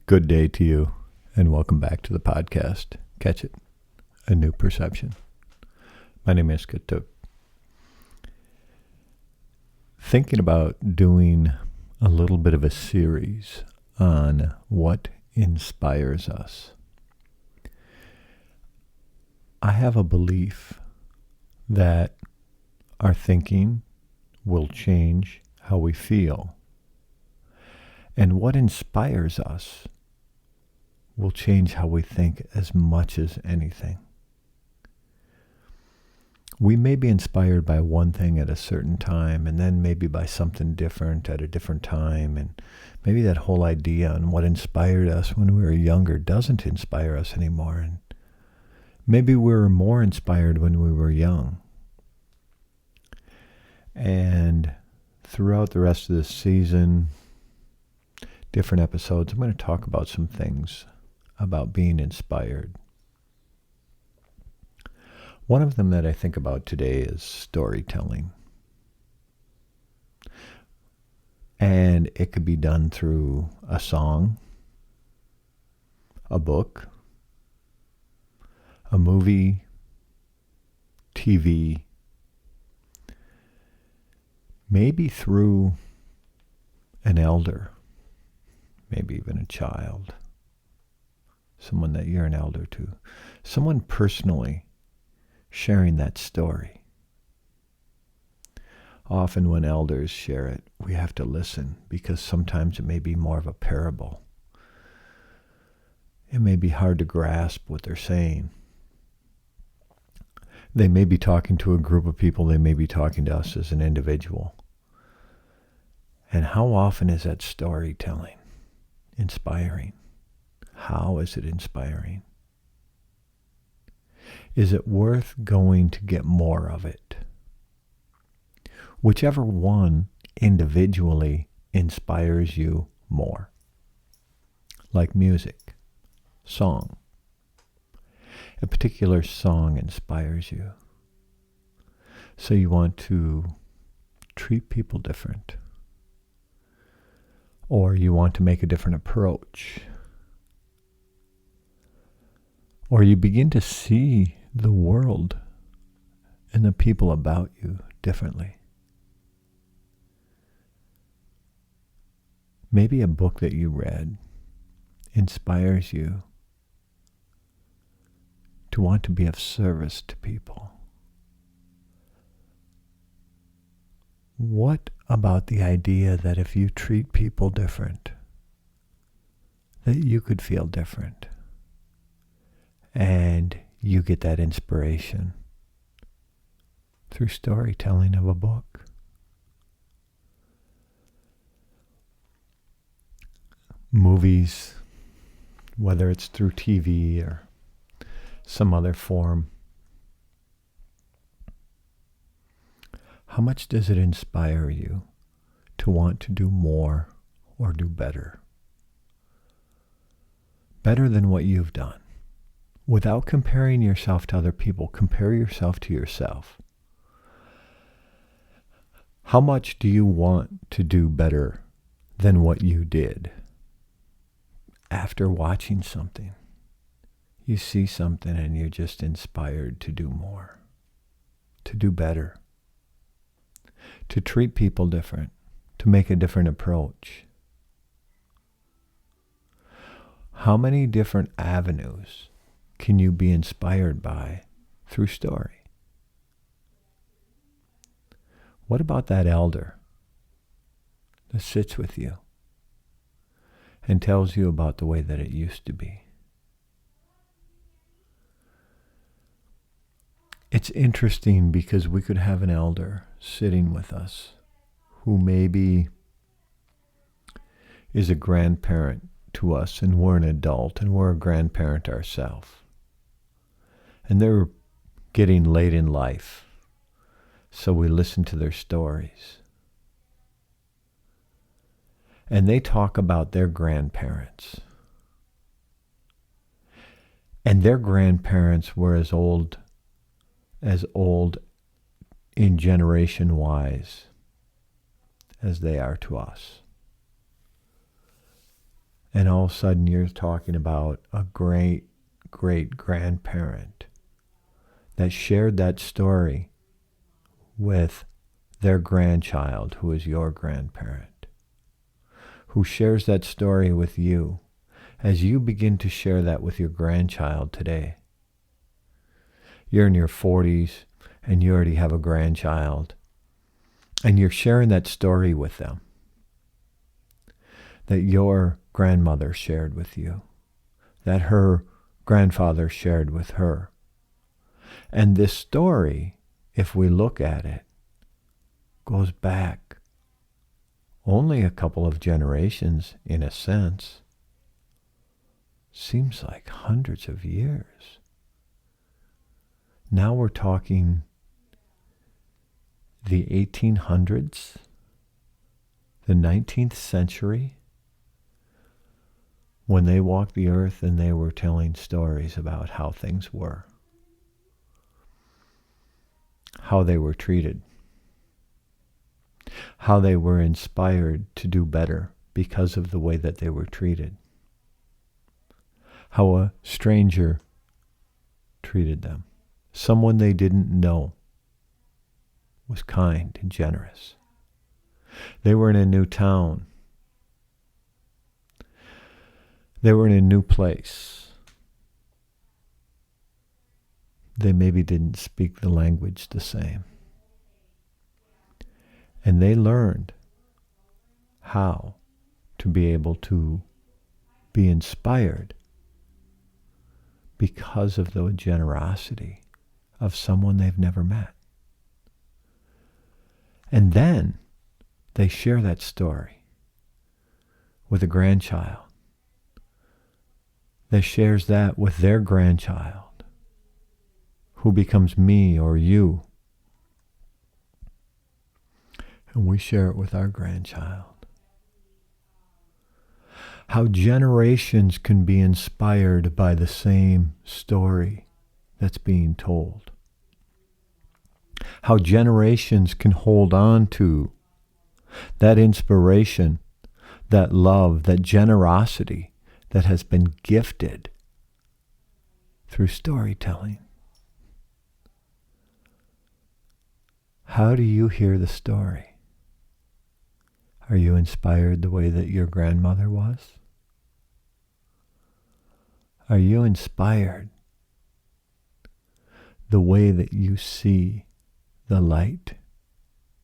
Good day to you, and welcome back to the podcast. Catch it, a new perception. My name is Ketuk. Thinking about doing a little bit of a series on what inspires us. I have a belief that our thinking will change how we feel. And what inspires us will change how we think as much as anything. We may be inspired by one thing at a certain time, and then maybe by something different at a different time, and maybe that whole idea on what inspired us when we were younger doesn't inspire us anymore, and maybe we were more inspired when we were young. And throughout the rest of this season, different episodes, I'm going to talk about some things about being inspired. One of them that I think about today is storytelling. And it could be done through a song, a book, a movie, TV, maybe through an elder, maybe even a child, someone that you're an elder to, someone personally sharing that story. Often when elders share it, we have to listen because sometimes it may be more of a parable. It may be hard to grasp what they're saying. They may be talking to a group of people, they may be talking to us as an individual. And how often is that storytelling inspiring? How is it inspiring? Is it worth going to get more of it? Whichever one individually inspires you more. Like music, song. A particular song inspires you. So you want to treat people different. Or you want to make a different approach. Or you begin to see the world and the people about you differently. Maybe a book that you read inspires you to want to be of service to people. What about the idea that if you treat people different, that you could feel different? And you get that inspiration through storytelling of a book. Movies, whether it's through TV or some other form. How much does it inspire you to want to do more or do better? Better than what you've done. Without comparing yourself to other people, compare yourself to yourself. How much do you want to do better than what you did? After watching something, you see something and you're just inspired to do more, to do better, to treat people different, to make a different approach. How many different avenues can you be inspired by through story? What about that elder that sits with you and tells you about the way that it used to be? It's interesting because we could have an elder sitting with us who maybe is a grandparent to us and we're an adult and we're a grandparent ourselves. And they're getting late in life, so we listen to their stories. And they talk about their grandparents. And their grandparents were as old in generation-wise as they are to us. And all of a sudden you're talking about a great, great grandparent that shared that story with their grandchild, who is your grandparent, who shares that story with you. As you begin to share that with your grandchild today, you're in your 40s and you already have a grandchild, and you're sharing that story with them that your grandmother shared with you, that her grandfather shared with her. And this story, if we look at it, goes back only a couple of generations in a sense. Seems like hundreds of years. Now we're talking the 1800s, the 19th century, when they walked the earth and they were telling stories about how things were, how they were treated, how they were inspired to do better because of the way that they were treated, how a stranger treated them, someone they didn't know, was kind and generous. They were in a new town. They were in a new place. They maybe didn't speak the language the same. And they learned how to be able to be inspired because of the generosity of someone they've never met. And then they share that story with a grandchild that shares that with their grandchild, who becomes me or you. And we share it with our grandchild. How generations can be inspired by the same story that's being told. How generations can hold on to that inspiration, that love, that generosity that has been gifted through storytelling. How do you hear the story? Are you inspired the way that your grandmother was? Are you inspired the way that you see the light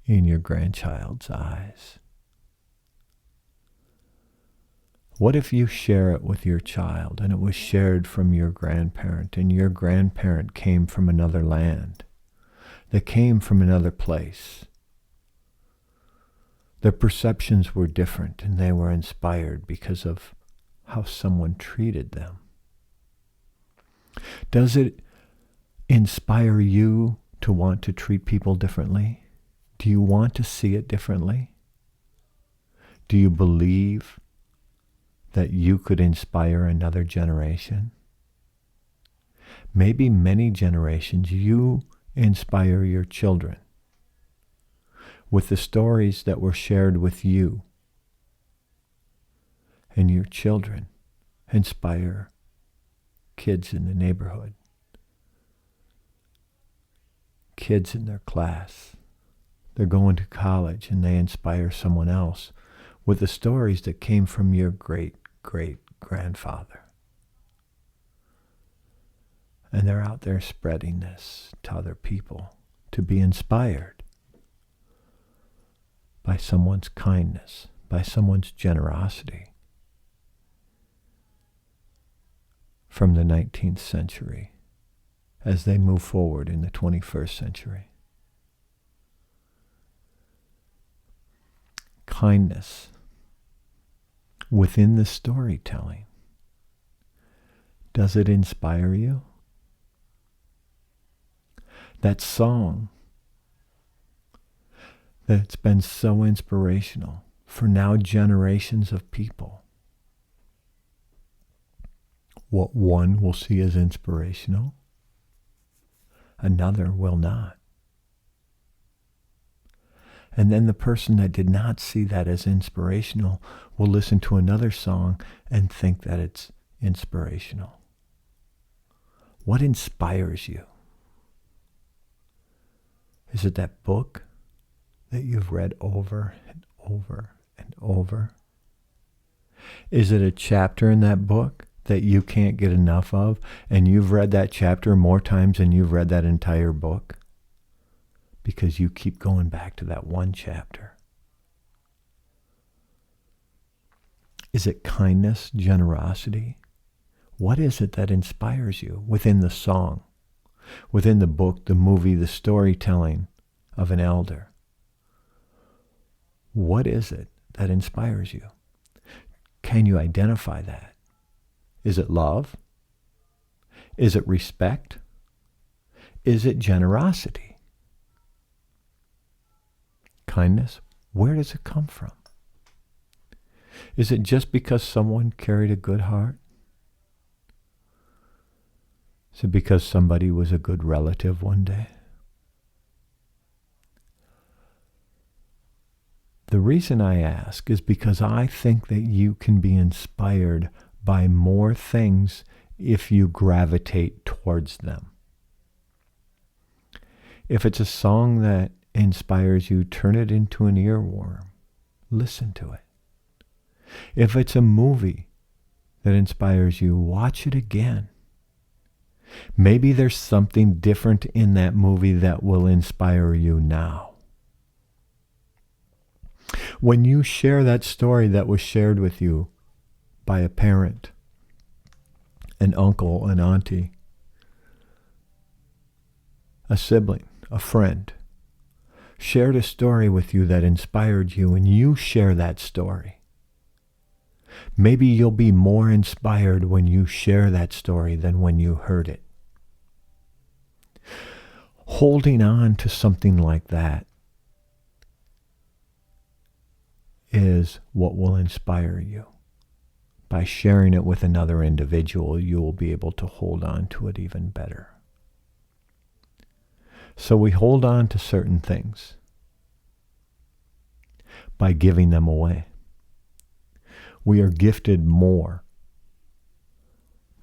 in your grandchild's eyes? What if you share it with your child and it was shared from your grandparent, and your grandparent came from another land, that came from another place? Their perceptions were different and they were inspired because of how someone treated them. Does it inspire you to want to treat people differently? Do you want to see it differently? Do you believe that you could inspire another generation? Maybe many generations you inspire your children with the stories that were shared with you, and your children inspire kids in the neighborhood, kids in their class. They're going to college and they inspire someone else with the stories that came from your great-great-grandfather. And they're out there spreading this to other people to be inspired by someone's kindness, by someone's generosity from the 19th century as they move forward in the 21st century. Kindness within the storytelling. Does it inspire you? That song that's been so inspirational for now generations of people. What one will see as inspirational, another will not. And then the person that did not see that as inspirational will listen to another song and think that it's inspirational. What inspires you? Is it that book that you've read over and over and over? Is it a chapter in that book that you can't get enough of, and you've read that chapter more times than you've read that entire book? Because you keep going back to that one chapter. Is it kindness, generosity? What is it that inspires you within the song, within the book, the movie, the storytelling of an elder? What is it that inspires you? Can you identify that? Is it love? Is it respect? Is it generosity? Kindness? Where does it come from? Is it just because someone carried a good heart? Is it because somebody was a good relative one day? The reason I ask is because I think that you can be inspired by more things if you gravitate towards them. If it's a song that inspires you, turn it into an earworm. Listen to it. If it's a movie that inspires you, watch it again. Maybe there's something different in that movie that will inspire you now. When you share that story that was shared with you by a parent, an uncle, an auntie, a sibling, a friend, shared a story with you that inspired you, and you share that story, maybe you'll be more inspired when you share that story than when you heard it. Holding on to something like that is what will inspire you. By sharing it with another individual, you will be able to hold on to it even better. So we hold on to certain things by giving them away. We are gifted more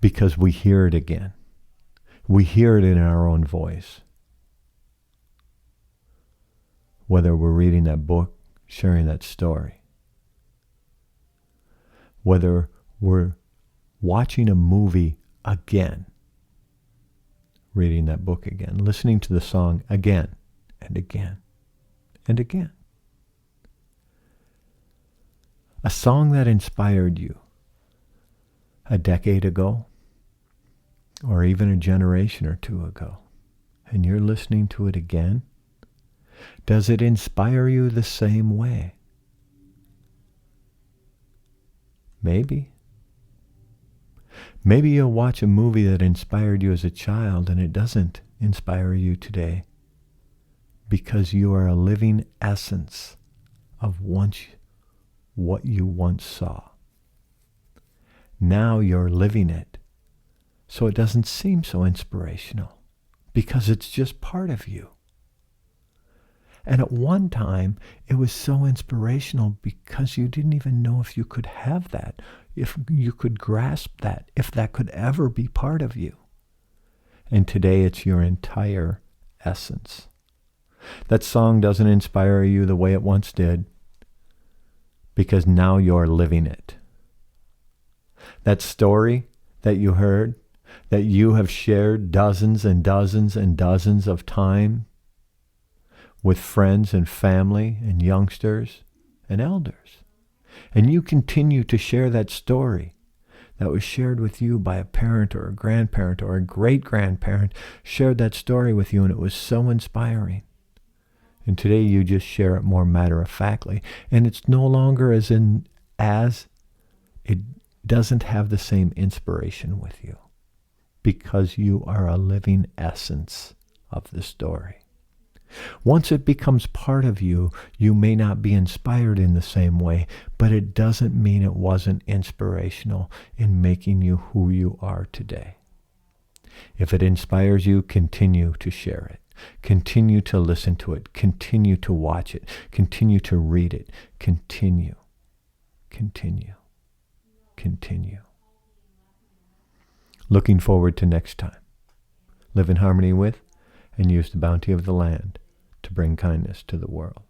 because we hear it again. We hear it in our own voice. Whether we're reading that book, sharing that story, whether we're watching a movie again, reading that book again, listening to the song again and again and again. A song that inspired you a decade ago, or even a generation or two ago, and you're listening to it again, does it inspire you the same way? Maybe. Maybe you'll watch a movie that inspired you as a child and it doesn't inspire you today because you are a living essence of what you once saw. Now you're living it, so it doesn't seem so inspirational because it's just part of you. And at one time, it was so inspirational because you didn't even know if you could have that, if you could grasp that, if that could ever be part of you. And today it's your entire essence. That song doesn't inspire you the way it once did because now you're living it. That story that you heard, that you have shared dozens and dozens and dozens of times, with friends and family and youngsters and elders. And you continue to share that story that was shared with you by a parent or a grandparent or a great-grandparent, shared that story with you, and it was so inspiring. And today you just share it more matter-of-factly. And it's no longer as it doesn't have the same inspiration with you because you are a living essence of the story. Once it becomes part of you, you may not be inspired in the same way, but it doesn't mean it wasn't inspirational in making you who you are today. If it inspires you, continue to share it. Continue to listen to it. Continue to watch it. Continue to read it. Continue. Continue. Continue. Looking forward to next time. Live in harmony with and use the bounty of the land to bring kindness to the world.